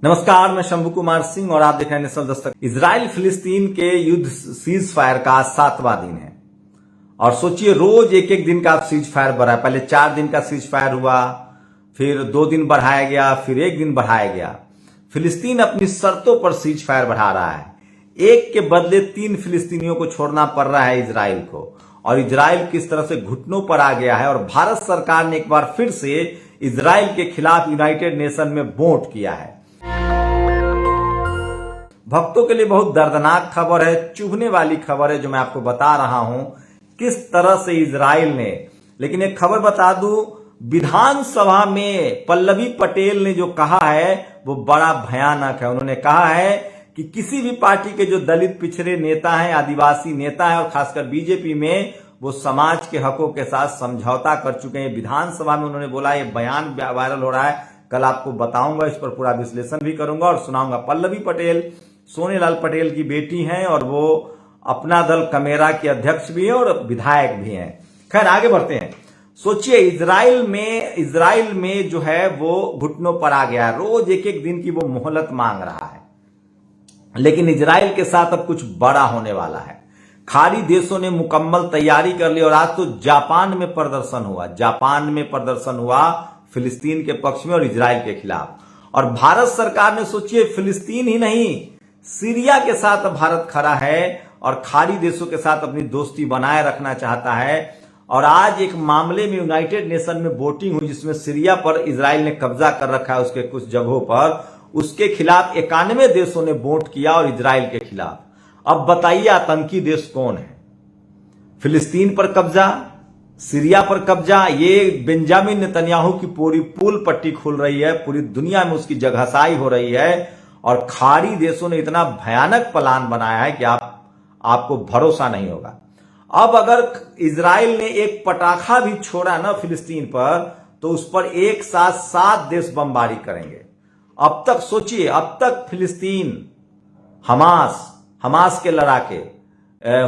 नमस्कार, मैं शंभू कुमार सिंह और आप देख रहे हैं नेशनल दस्तक। इजराइल फिलिस्तीन के युद्ध सीज फायर का 7वां दिन है और सोचिए रोज एक एक दिन का सीज फायर बढ़ा है। पहले 4 दिन का सीज फायर हुआ, फिर 2 दिन बढ़ाया गया, फिर 1 दिन बढ़ाया गया। फिलिस्तीन अपनी शर्तों पर सीज फायर बढ़ा रहा है। एक के बदले 3 फिलिस्तीनियों को छोड़ना पड़ रहा है इजराइल को, और इजराइल किस तरह से घुटनों पर आ गया है। और भारत सरकार ने एक बार फिर से इजराइल के खिलाफ यूनाइटेड नेशन में वोट किया है। भक्तों के लिए बहुत दर्दनाक खबर है, चुभने वाली खबर है जो मैं आपको बता रहा हूं किस तरह से इजराइल ने। लेकिन एक खबर बता दूं, विधानसभा में पल्लवी पटेल ने जो कहा है वो बड़ा भयानक है। उन्होंने कहा है कि किसी भी पार्टी के जो दलित पिछड़े नेता हैं, आदिवासी नेता हैं और खासकर बीजेपी में, वो समाज के हकों के साथ समझौता कर चुके हैं। विधानसभा में उन्होंने बोला, ये बयान वायरल हो रहा है, कल आपको बताऊंगा, इस पर पूरा विश्लेषण भी करूंगा और सुनाऊंगा। पल्लवी पटेल सोनेलाल पटेल की बेटी हैं और वो अपना दल कमेरा की अध्यक्ष भी हैं और विधायक भी हैं। खैर आगे बढ़ते हैं। सोचिए इजराइल में जो है वो घुटनों पर आ गया है। रोज एक एक दिन की वो मोहलत मांग रहा है, लेकिन इजराइल के साथ अब कुछ बड़ा होने वाला है। खाड़ी देशों ने मुकम्मल तैयारी कर ली और आज तो जापान में प्रदर्शन हुआ फिलिस्तीन के पक्ष में और इजराइल के खिलाफ। और भारत सरकार ने, सोचिए, फिलिस्तीन ही नहीं, सीरिया के साथ भारत खड़ा है और खाड़ी देशों के साथ अपनी दोस्ती बनाए रखना चाहता है। और आज एक मामले में यूनाइटेड नेशन में वोटिंग हुई जिसमें सीरिया पर इजराइल ने कब्जा कर रखा है, उसके कुछ जगहों पर। उसके खिलाफ 91 देशों ने वोट किया और इजराइल के खिलाफ। अब बताइए आतंकी देश कौन है? फिलिस्तीन पर कब्जा, सीरिया पर कब्जा। ये बेंजामिन नेतन्याहू की पूरी पुल पट्टी खुल रही है, पूरी दुनिया में उसकी जगहसाई हो रही है। और खाड़ी देशों ने इतना भयानक प्लान बनाया है कि आपको भरोसा नहीं होगा। अब अगर इजराइल ने एक पटाखा भी छोड़ा ना फिलिस्तीन पर, तो उस पर एक साथ 7 देश बमबारी करेंगे। अब तक सोचिए, अब तक फिलिस्तीन, हमास के लड़ाके,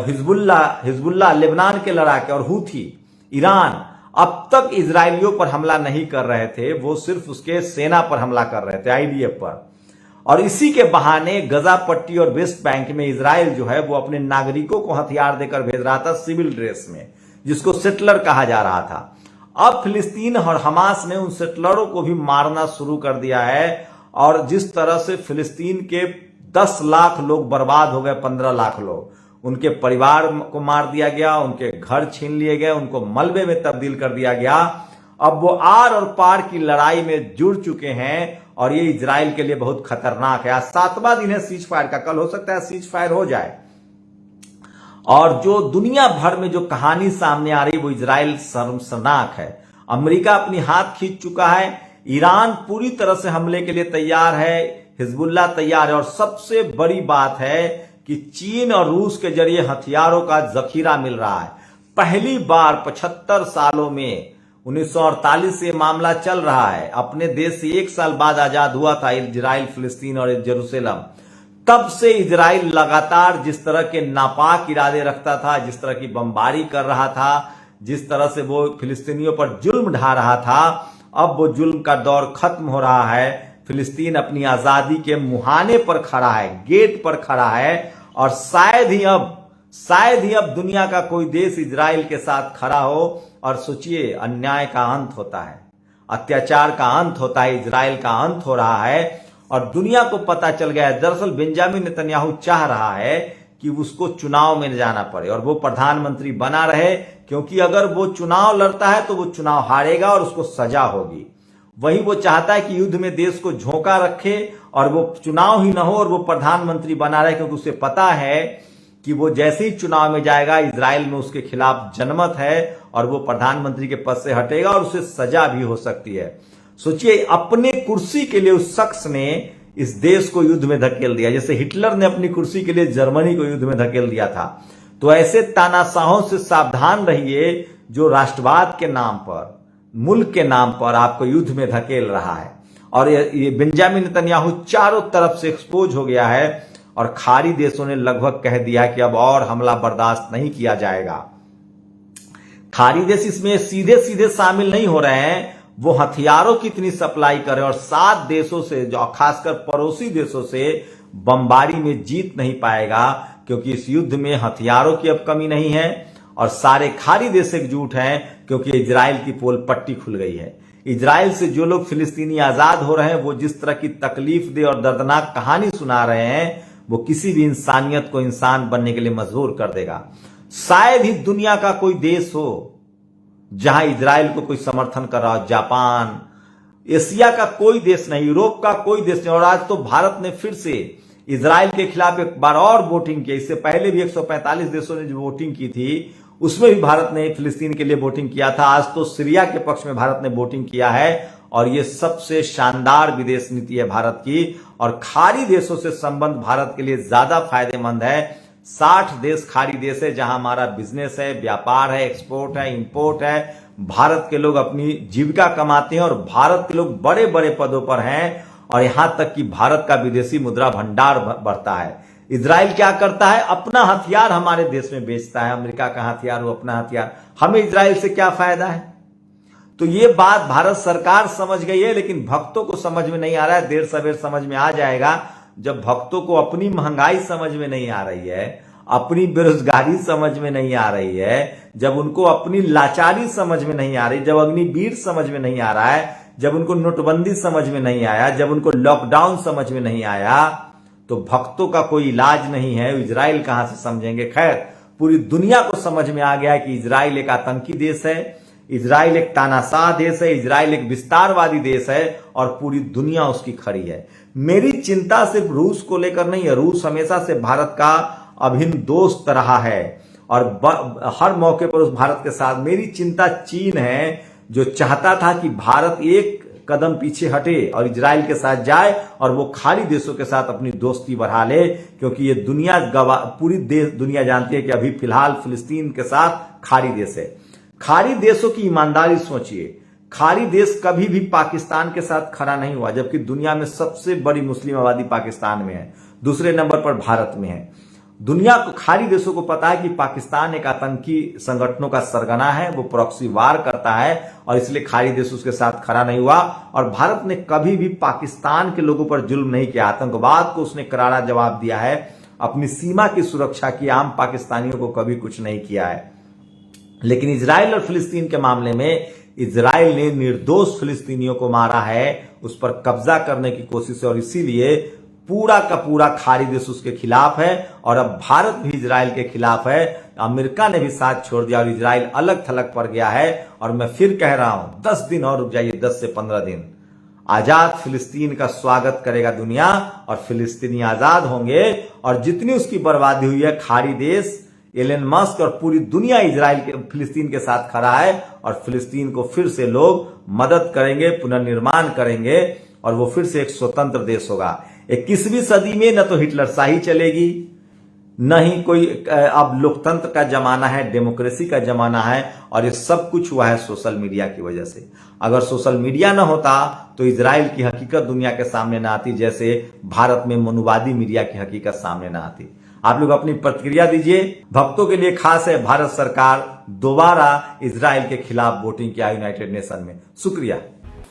हिजबुल्लाह लेबनान के लड़ाके और हूथी, ईरान अब तक इजरायलियों पर हमला नहीं कर रहे थे। वो सिर्फ उसके सेना पर हमला कर रहे थे, आईडीएफ पर। और इसी के बहाने गजा पट्टी और वेस्ट बैंक में इजराइल जो है वो अपने नागरिकों को हथियार देकर भेज रहा था, सिविल ड्रेस में, जिसको सेटलर कहा जा रहा था। अब फिलिस्तीन और हमास ने उन सेटलरों को भी मारना शुरू कर दिया है। और जिस तरह से फिलिस्तीन के 10 लाख लोग बर्बाद हो गए, 15 लाख लोग, उनके परिवार को मार दिया गया, उनके घर छीन लिए गए, उनको मलबे में तब्दील कर दिया गया। अब वो आर और पार की लड़ाई में जुड़ चुके हैं और ये इजराइल के लिए बहुत खतरनाक है। आज 7वां दिन है सीज फायर का, कल हो सकता है सीज फायर हो जाए। और जो दुनिया भर में जो कहानी सामने आ रही है वो इजराइल शर्मनाक है। अमेरिका अपनी हाथ खींच चुका है, ईरान पूरी तरह से हमले के लिए तैयार है, हिजबुल्लाह तैयार है। और सबसे बड़ी बात है कि चीन और रूस के जरिए हथियारों का जखीरा मिल रहा है। पहली बार 75 सालों में, 1948 से मामला चल रहा है। अपने देश से 1 साल बाद आजाद हुआ था इजराइल, फिलिस्तीन और जेरूसलम। तब से इजराइल लगातार जिस तरह के नापाक इरादे रखता था, जिस तरह की बमबारी कर रहा था, जिस तरह से वो फिलिस्तीनियों पर जुल्म ढा रहा था, अब वो जुल्म का दौर खत्म हो रहा है। फिलिस्तीन अपनी आजादी के मुहाने पर खड़ा है, गेट पर खड़ा है। और शायद ही अब दुनिया का कोई देश इजराइल के साथ खड़ा हो। और सोचिए, अन्याय का अंत होता है, अत्याचार का अंत होता है, इजराइल का अंत हो रहा है और दुनिया को पता चल गया है। दरअसल बेंजामिन नेतन्याहू चाह रहा है कि उसको चुनाव में जाना पड़े और वो प्रधानमंत्री बना रहे, क्योंकि अगर वो चुनाव लड़ता है तो वो चुनाव हारेगा और उसको सजा होगी। वही वो चाहता है कि युद्ध में देश को झोंका रखे और वो चुनाव ही ना हो और वो प्रधानमंत्री बना रहे, क्योंकि उसे पता है कि वो जैसे ही चुनाव में जाएगा इजराइल में उसके खिलाफ जनमत है और वो प्रधानमंत्री के पद से हटेगा और उसे सजा भी हो सकती है। सोचिए, अपने कुर्सी के लिए उस शख्स ने इस देश को युद्ध में धकेल दिया, जैसे हिटलर ने अपनी कुर्सी के लिए जर्मनी को युद्ध में धकेल दिया था। तो ऐसे तानाशाहों से सावधान रहिए जो राष्ट्रवाद के नाम पर, मुल्क के नाम पर आपको युद्ध में धकेल रहा है। और ये बेंजामिन नेतन्याहू चारों तरफ से एक्सपोज हो गया है और खाड़ी देशों ने लगभग कह दिया कि अब और हमला बर्दाश्त नहीं किया जाएगा। खाड़ी देश इसमें सीधे सीधे शामिल नहीं हो रहे हैं, वो हथियारों की इतनी सप्लाई करे और 7 देशों से, जो खासकर पड़ोसी देशों से बमबारी में जीत नहीं पाएगा, क्योंकि इस युद्ध में हथियारों की अब कमी नहीं है और सारे खाड़ी देश एकजुट हैं, क्योंकि इजराइल की पोल पट्टी खुल गई है। इजराइल से जो लोग फिलिस्तीनी आजाद हो रहे हैं, वो जिस तरह की तकलीफ दे और दर्दनाक कहानी सुना रहे हैं, वो किसी भी इंसानियत को इंसान बनने के लिए मजबूर कर देगा। शायद ही दुनिया का कोई देश हो जहां इजराइल को कोई समर्थन कर रहा हो। जापान, एशिया का कोई देश नहीं, यूरोप का कोई देश नहीं। और आज तो भारत ने फिर से इजराइल के खिलाफ एक बार और वोटिंग की। इससे पहले भी 145 देशों ने जो वोटिंग की थी, उसमें भी भारत ने फिलिस्तीन के लिए वोटिंग किया था। आज तो सीरिया के पक्ष में भारत ने वोटिंग किया है और ये सबसे शानदार विदेश नीति है भारत की। और खाड़ी देशों से संबंध भारत के लिए ज्यादा फायदेमंद है। 60 देश खाड़ी देश है जहां हमारा बिजनेस है, व्यापार है, एक्सपोर्ट है, इंपोर्ट है। भारत के लोग अपनी जीविका कमाते हैं और भारत के लोग बड़े बड़े पदों पर हैं और यहां तक कि भारत का विदेशी मुद्रा भंडार बढ़ता है। इजराइल क्या करता है? अपना हथियार हमारे देश में बेचता है। अमेरिका का हथियार, वो अपना हथियार। हमें इजराइल से क्या फायदा है? तो ये बात भारत सरकार समझ गई है, लेकिन भक्तों को समझ में नहीं आ रहा है। देर सवेर समझ में आ जाएगा। जब भक्तों को अपनी महंगाई समझ में नहीं आ रही है, अपनी बेरोजगारी समझ में नहीं आ रही है, जब उनको अपनी लाचारी समझ में नहीं आ रही, जब अग्निवीर समझ में नहीं आ रहा है, जब उनको नोटबंदी समझ में नहीं आया, जब उनको लॉकडाउन समझ में नहीं आया, तो भक्तों का कोई इलाज नहीं है। इजराइल कहां से समझेंगे? खैर, पूरी दुनिया को समझ में आ गया है कि इजराइल एक आतंकी देश है, इजराइल एक तानाशाह देश है, इजराइल एक विस्तारवादी देश है और पूरी दुनिया उसकी खड़ी है। मेरी चिंता सिर्फ रूस को लेकर नहीं है। रूस हमेशा से भारत का अभिन्न दोस्त रहा है और हर मौके पर उस भारत के साथ। मेरी चिंता चीन है, जो चाहता था कि भारत एक कदम पीछे हटे और इजराइल के साथ जाए और वो खाड़ी देशों के साथ अपनी दोस्ती बढ़ा ले, क्योंकि ये दुनिया पूरी दुनिया जानती है कि अभी फिलहाल फिलिस्तीन के साथ खाड़ी देश है। खाड़ी देशों की ईमानदारी सोचिए। खाड़ी देश कभी भी पाकिस्तान के साथ खड़ा नहीं हुआ, जबकि दुनिया में सबसे बड़ी मुस्लिम आबादी पाकिस्तान में है, दूसरे नंबर पर भारत में है। दुनिया को, खाड़ी देशों को पता है कि पाकिस्तान एक आतंकी संगठनों का सरगना है, वो प्रॉक्सी वार करता है और इसलिए खाड़ी देश उसके साथ खड़ा नहीं हुआ। और भारत ने कभी भी पाकिस्तान के लोगों पर जुल्म नहीं किया। आतंकवाद को उसने करारा जवाब दिया है। अपनी सीमा की सुरक्षा की, आम पाकिस्तानियों को कभी कुछ नहीं किया है। लेकिन इजराइल और फिलिस्तीन के मामले में इजराइल ने निर्दोष फिलिस्तीनियों को मारा है, उस पर कब्जा करने की कोशिश है और इसीलिए पूरा का पूरा खाड़ी देश उसके खिलाफ है। और अब भारत भी इजराइल के खिलाफ है। अमेरिका ने भी साथ छोड़ दिया और इजराइल अलग थलग पड़ गया है। और मैं फिर कह रहा हूं, 10 दिन और रुक जाइए, 10 से 15 दिन। आजाद फिलिस्तीन का स्वागत करेगा दुनिया और फिलिस्तीनी आजाद होंगे। और जितनी उसकी बर्बादी हुई है, खाड़ी देश, एलन मस्क और पूरी दुनिया इजराइल के, फिलिस्तीन के साथ खड़ा है और फिलिस्तीन को फिर से लोग मदद करेंगे, पुनर्निर्माण करेंगे और वो फिर से एक स्वतंत्र देश होगा। 21वीं सदी में न तो हिटलरशाही चलेगी, न ही कोई, अब लोकतंत्र का जमाना है, डेमोक्रेसी का जमाना है। और ये सब कुछ हुआ है सोशल मीडिया की वजह से। अगर सोशल मीडिया न होता तो इजराइल की हकीकत दुनिया के सामने न आती, जैसे भारत में मनुवादी मीडिया की हकीकत सामने न आती। आप लोग अपनी प्रतिक्रिया दीजिए। भक्तों के लिए खास है, भारत सरकार दोबारा इजराइल के खिलाफ वोटिंग किया यूनाइटेड नेशन में। शुक्रिया।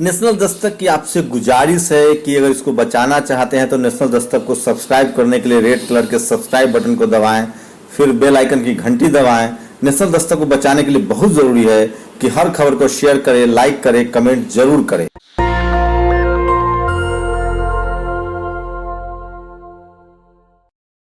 नेशनल दस्तक की आपसे गुजारिश है कि अगर इसको बचाना चाहते हैं तो नेशनल दस्तक को सब्सक्राइब करने के लिए रेड कलर के सब्सक्राइब बटन को दबाएं, फिर बेल आइकन की घंटी दबाएं। नेशनल दस्तक को बचाने के लिए बहुत जरूरी है कि हर खबर को शेयर करें, लाइक करें, कमेंट जरूर करें।